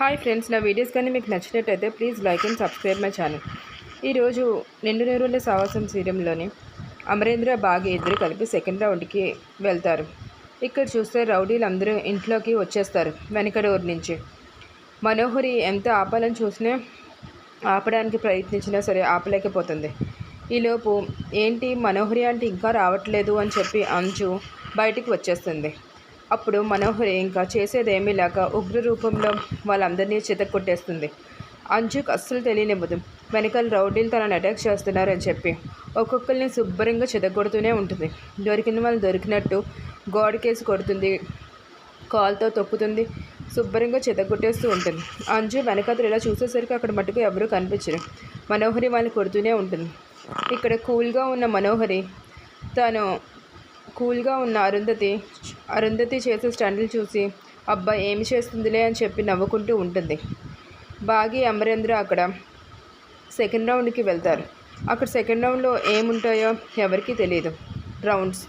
Hi friends, నా videos కానీ మీకు నచ్చినట్టయితే please like and subscribe my channel. ఈరోజు నిండు నేరుల సావాసం సీరియల్లోని అమరేంద్ర బాగి ఇద్దరు కలిపి సెకండ్ రౌండ్కి వెళ్తారు. ఇక్కడ చూస్తే రౌడీలు అందరూ ఇంట్లోకి వచ్చేస్తారు వెనక డోర్ నుంచి. మనోహరి ఎంత ఆపాలని చూసినా ఆపడానికి ప్రయత్నించినా సరే ఆపలేకపోతుంది. ఈలోపు ఏంటి మనోహరి అంటే ఇంకా రావట్లేదు అని చెప్పి అంచు బయటికి వచ్చేస్తుంది. అప్పుడు మనోహరి ఇంకా చేసేదేమీ లేక ఉగ్ర రూపంలో వాళ్ళందరినీ చితక్కొట్టేస్తుంది. అంజుకు అస్సలు తెలియనివ్వదు వెనకాల రౌడీలు తనని అటాక్ చేస్తున్నారని చెప్పి. ఒక్కొక్కరిని శుభ్రంగా చితగొడుతూనే ఉంటుంది. దొరికిన వాళ్ళు దొరికినట్టు గోడకేసి కొడుతుంది, కాల్తో తొక్కుతుంది, శుభ్రంగా చితగొట్టేస్తూ ఉంటుంది. అంజు వెనకాతలు ఇలా చూసేసరికి అక్కడ మట్టుకు ఎవరూ కనిపించరు. మనోహరి వాళ్ళని కొడుతూనే ఉంటుంది. ఇక్కడ కూల్గా ఉన్న మనోహరి కూల్గా ఉన్న అరుంధతి చేసే స్టంట్లు చూసి అబ్బా ఏమి చేస్తుందిలే అని చెప్పి నవ్వుకుంటూ ఉంటుంది. బాగి అమరేంద్ర అక్కడ సెకండ్ రౌండ్కి వెళ్తారు. అక్కడ సెకండ్ రౌండ్లో ఏముంటాయో ఎవరికీ తెలియదు. రౌండ్స్